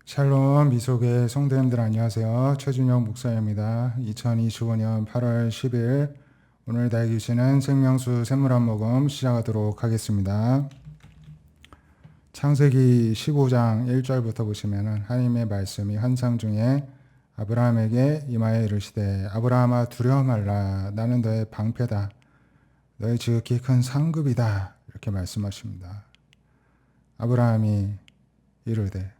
샬롬 미속의 성도님들 안녕하세요. 최준영 목사입니다. 2025년 8월 10일 오늘 나에게 주시는 생명수 샘물 한 모금 시작하도록 하겠습니다. 창세기 15장 1절부터 보시면은 하나님의 말씀이 환상 중에 아브라함에게 임하여 이르시되 아브라함아 두려워 말라 나는 너의 방패다 너의 지극히 큰 상급이다 이렇게 말씀하십니다. 아브라함이 이르되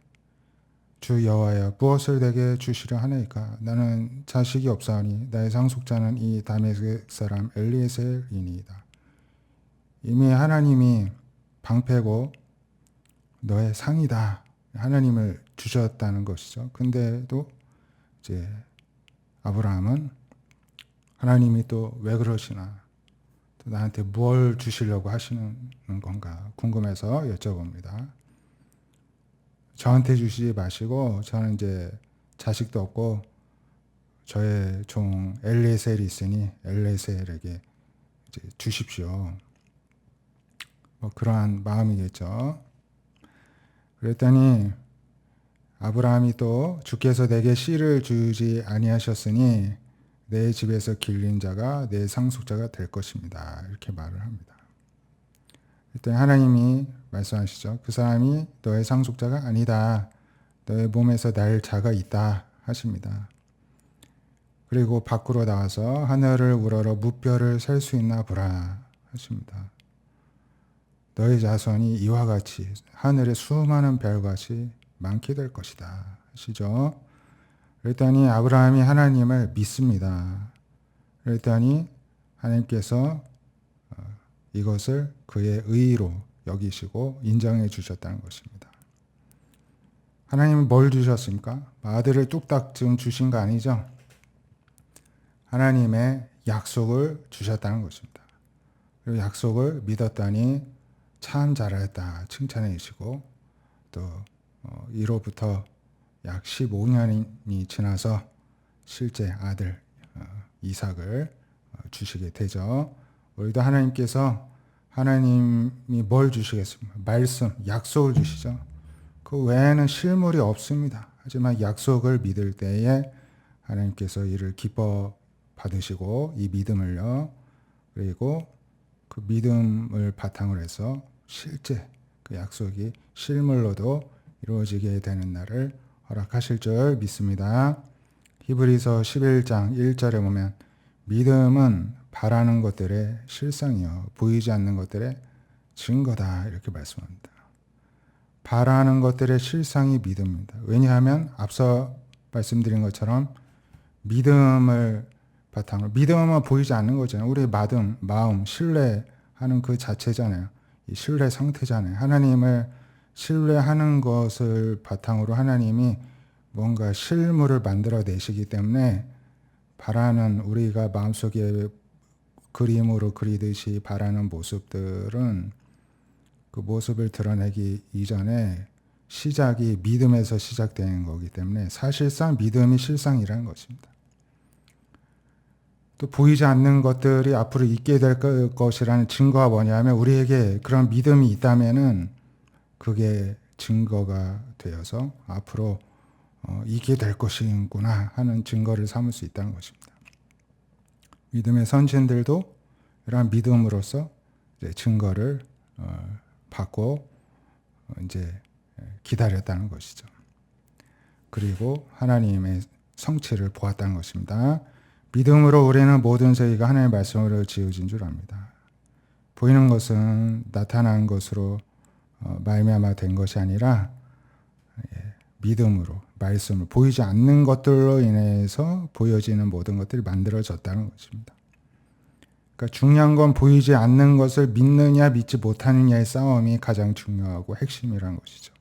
주 여호와여 무엇을 내게 주시려 하나이까 나는 자식이 없사오니 나의 상속자는 이 다메섹 사람 엘리에셀이니이다. 이미 하나님이 방패고 너의 상이다 하나님을 주셨다는 것이죠. 근데도 이제 아브라함은 하나님이 또 왜 그러시나 또 나한테 뭘 주시려고 하시는 건가 궁금해서 여쭤봅니다. 저한테 주시지 마시고 저는 이제 자식도 없고 저의 종 엘리에셀이 있으니 엘리에셀에게 이제 주십시오. 뭐 그러한 마음이겠죠. 그랬더니 아브라함이 또 주께서 내게 씨를 주지 아니하셨으니 내 집에서 길린 자가 내 상속자가 될 것입니다. 이렇게 말을 합니다. 그랬더니 하나님이 말씀하시죠. 그 사람이 너의 상속자가 아니다. 너의 몸에서 날 자가 있다 하십니다. 그리고 밖으로 나와서 하늘을 우러러 무뼈를 셀 수 있나 보라 하십니다. 너의 자손이 이와 같이 하늘의 수많은 별같이 많게 될 것이다 하시죠. 그랬더니 아브라함이 하나님을 믿습니다. 그랬더니 하나님께서 이것을 그의 의로 여기시고 인정해 주셨다는 것입니다. 하나님은 뭘 주셨습니까? 아들을 뚝딱 지금 주신 거 아니죠? 하나님의 약속을 주셨다는 것입니다. 그리고 약속을 믿었더니 참 잘했다 칭찬해 주시고 또 이로부터 약 15년이 지나서 실제 아들 이삭을 주시게 되죠. 우리도 하나님께서 하나님이 뭘 주시겠습니까? 말씀, 약속을 주시죠. 그 외에는 실물이 없습니다. 하지만 약속을 믿을 때에 하나님께서 이를 기뻐 받으시고 이 믿음을요. 그리고 그 믿음을 바탕으로 해서 실제 그 약속이 실물로도 이루어지게 되는 날을 허락하실 줄 믿습니다. 히브리서 11장 1절에 보면 믿음은 바라는 것들의 실상이요 보이지 않는 것들의 증거다 이렇게 말씀합니다. 바라는 것들의 실상이 믿음입니다. 왜냐하면 앞서 말씀드린 것처럼 믿음을 바탕으로 믿음은 보이지 않는 거잖아요. 우리의 마음 신뢰하는 그 자체잖아요. 이 신뢰 상태잖아요. 하나님을 신뢰하는 것을 바탕으로 하나님이 뭔가 실물을 만들어 내시기 때문에 바라는 우리가 마음속에 그림으로 그리듯이 바라는 모습들은 그 모습을 드러내기 이전에 시작이 믿음에서 시작되는 거기 때문에 사실상 믿음이 실상이라는 것입니다. 또 보이지 않는 것들이 앞으로 있게 될 것이라는 증거가 뭐냐면 우리에게 그런 믿음이 있다면은 그게 증거가 되어서 앞으로 있게 될 것이구나 하는 증거를 삼을 수 있다는 것입니다. 믿음의 선진들도 이러한 믿음으로써 이제 증거를 받고 이제 기다렸다는 것이죠. 그리고 하나님의 성취를 보았다는 것입니다. 믿음으로 우리는 모든 저희가 하나님의 말씀으로 지어진 줄 압니다. 보이는 것은 나타난 것으로 말미암아 된 것이 아니라 믿음으로 말씀을 보이지 않는 것들로 인해서 보여지는 모든 것들이 만들어졌다는 것입니다. 그러니까 중요한 건 보이지 않는 것을 믿느냐 믿지 못하느냐의 싸움이 가장 중요하고 핵심이라는 것이죠.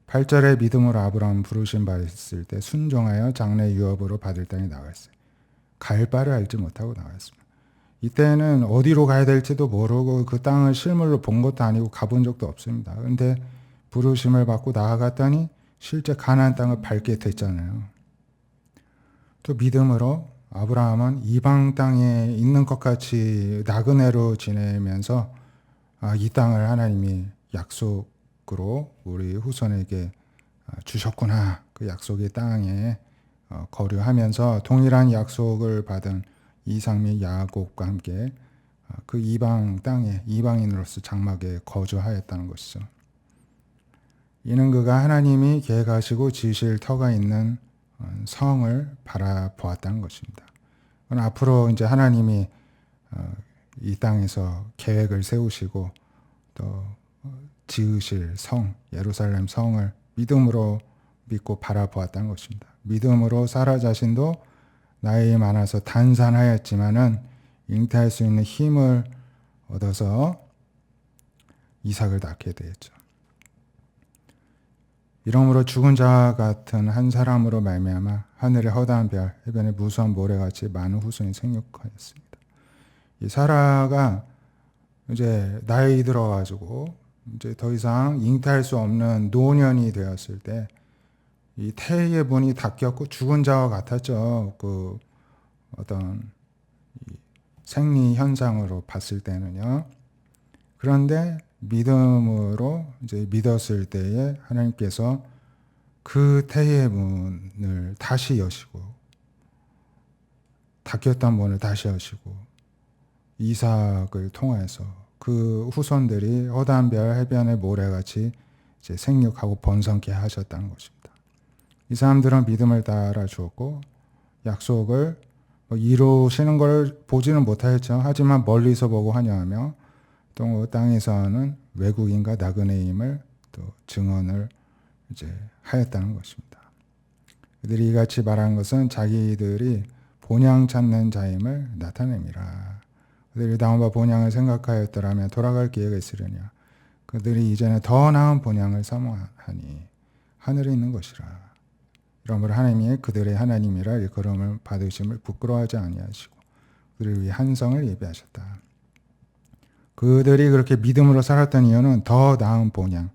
8절에 믿음으로 아브라함 부르심 받았을 때 순종하여 장래 유업으로 받을 땅에 나갔어요. 갈 바를 알지 못하고 나갔습니다. 이때는 어디로 가야 될지도 모르고 그 땅을 실물로 본 것도 아니고 가본 적도 없습니다. 그런데 부르심을 받고 나아갔더니 실제 가나안 땅을 밟게 됐잖아요. 또 믿음으로 아브라함은 이방 땅에 있는 것 같이 나그네로 지내면서 이 땅을 하나님이 약속으로 우리 후손에게 주셨구나. 그 약속의 땅에 거류하면서 동일한 약속을 받은 이삭 및 야곱과 함께 그 이방 땅에 이방인으로서 장막에 거주하였다는 것이죠. 이는 그가 하나님이 계획하시고 지으실 터가 있는 성을 바라보았다는 것입니다. 앞으로 이제 하나님이 이 땅에서 계획을 세우시고 또 지으실 성, 예루살렘 성을 믿음으로 믿고 바라보았다는 것입니다. 믿음으로 사라 자신도 나이 많아서 단산하였지만은 잉태할 수 있는 힘을 얻어서 이삭을 낳게 되었죠. 이러므로 죽은 자 같은 한 사람으로 말미암아 하늘의 허다한 별, 해변의 무수한 모래같이 많은 후손이 생육하였습니다. 이 사라가 이제 나이 들어가지고 이제 더 이상 잉태할 수 없는 노년이 되었을 때 이 태의 문이 닫혔고 죽은 자와 같았죠. 그 어떤 생리 현상으로 봤을 때는요. 그런데 믿음으로 이제 믿었을 때에 하나님께서 그 태의 문을 다시 여시고 닫혔던 문을 다시 여시고 이삭을 통해서 그 후손들이 허다한 별 해변의 모래같이 이제 생육하고 번성케 하셨다는 것입니다. 이 사람들은 믿음을 따라 주었고 약속을 이루시는 걸 보지는 못하였죠. 하지만 멀리서 보고 환영하며 또 땅에서는 외국인과 나그네임을 또 증언을 이제 하였다는 것입니다. 그들이 이같이 말한 것은 자기들이 본향 찾는 자임을 나타냅니다. 그들이 나온 바 본향을 생각하였더라면 돌아갈 기회가 있으려냐. 그들이 이제는 더 나은 본향을 사모하니 하늘에 있는 것이라. 이러므로 하나님이 그들의 하나님이라 일컬음을 받으심을 부끄러워하지 아니하시고 그들을 위해 한 성을 예비하셨다. 그들이 그렇게 믿음으로 살았던 이유는 더 나은 본향,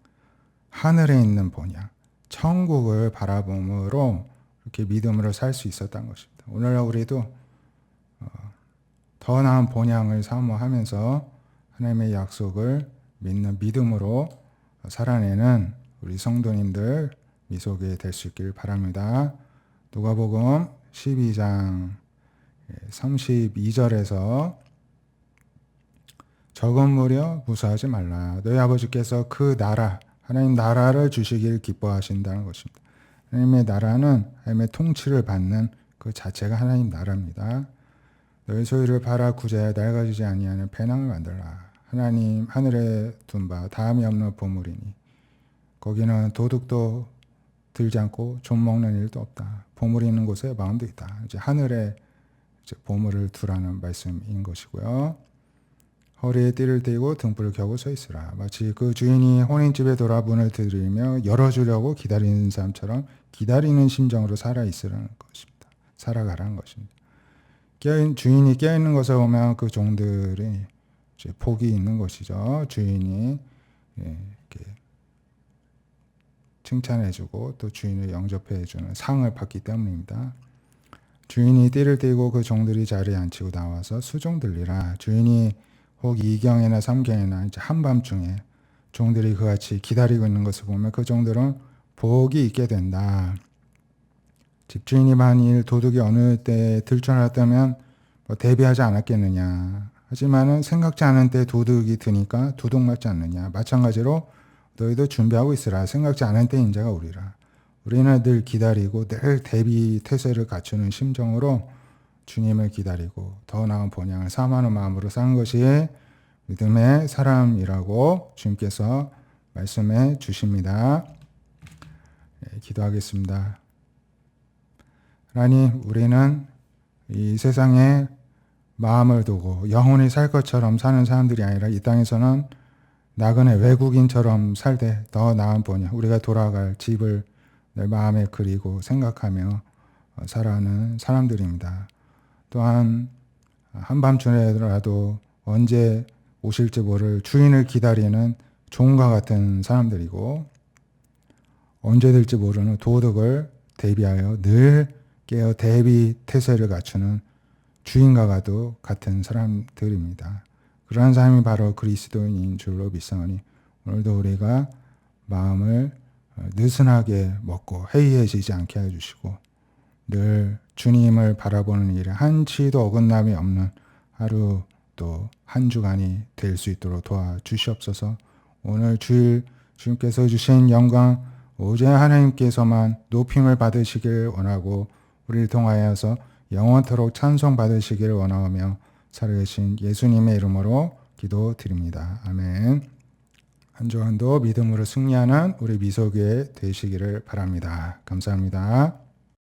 하늘에 있는 본향, 천국을 바라봄으로 이렇게 믿음으로 살 수 있었던 것입니다. 오늘날 우리도 더 나은 본향을 사모하면서 하나님의 약속을 믿는 믿음으로 살아내는 우리 성도님들 미소게 될 수 있길 바랍니다. 누가복음 12장 32절에서 적은 무려 무수하지 말라. 너희 아버지께서 그 나라, 하나님 나라를 주시길 기뻐하신다는 것입니다. 하나님의 나라는 하나님의 통치를 받는 그 자체가 하나님 나라입니다. 너희 소유를 팔아 구제하여 낡아지지 아니하는 배낭을 만들라. 하나님 하늘에 둔 바 다함이 없는 보물이니 거기는 도둑도 들지 않고 좀 먹는 일도 없다. 보물이 있는 곳에 마음도 있다. 이제 하늘에 이제 보물을 두라는 말씀인 것이고요. 허리에 띠를 띠고 등불을 켜고 서 있으라. 마치 그 주인이 혼인집에 돌아 문을 들이며 열어주려고 기다리는 사람처럼 기다리는 심정으로 살아 있으라는 것입니다. 살아가라는 것입니다. 주인이 깨어있는 것을 보면 그 종들이 이제 복이 있는 것이죠. 주인이 이렇게 칭찬해주고 또 주인을 영접해주는 상을 받기 때문입니다. 주인이 띠를 띠고 그 종들이 자리에 앉히고 나와서 수종 들리라. 주인이 혹 2경이나 3경이나 이제 한밤중에 종들이 그같이 기다리고 있는 것을 보면 그 종들은 복이 있게 된다. 집주인이 만일 도둑이 어느 때에 들 줄 알았다면 대비하지 않았겠느냐. 하지만은 생각지 않은 때 도둑이 드니까 도둑 맞지 않느냐. 마찬가지로 너희도 준비하고 있으라. 생각지 않은 때 인자가 오리라. 우리는 늘 기다리고 늘 대비 태세를 갖추는 심정으로 주님을 기다리고 더 나은 본향을 사모하는 마음으로 사는 것이 믿음의 사람이라고 주님께서 말씀해 주십니다. 기도하겠습니다. 하나님, 우리는 이 세상에 마음을 두고 영원히 살 것처럼 사는 사람들이 아니라 이 땅에서는 나그네 외국인처럼 살되 더 나은 본향, 우리가 돌아갈 집을 내 마음에 그리고 생각하며 살아가는 사람들입니다. 또한 한밤중에라도 언제 오실지 모를 주인을 기다리는 종과 같은 사람들이고 언제 될지 모르는 도둑을 대비하여 늘 깨어 대비 태세를 갖추는 주인과도 같은 사람들입니다. 그러한 사람이 바로 그리스도인인 줄로 믿사오니 오늘도 우리가 마음을 느슨하게 먹고 해이해지지 않게 해주시고 늘 주님을 바라보는 일에 한치도 어긋남이 없는 하루 또 한 주간이 될 수 있도록 도와주시옵소서. 오늘 주일 주님께서 주신 영광 오직 하나님께서만 높임을 받으시길 원하고 우리를 통하여서 영원토록 찬송 받으시기를 원하며 살아계신 예수님의 이름으로 기도드립니다. 아멘. 한 주 한 주 믿음으로 승리하는 우리 미소교회 되시기를 바랍니다. 감사합니다.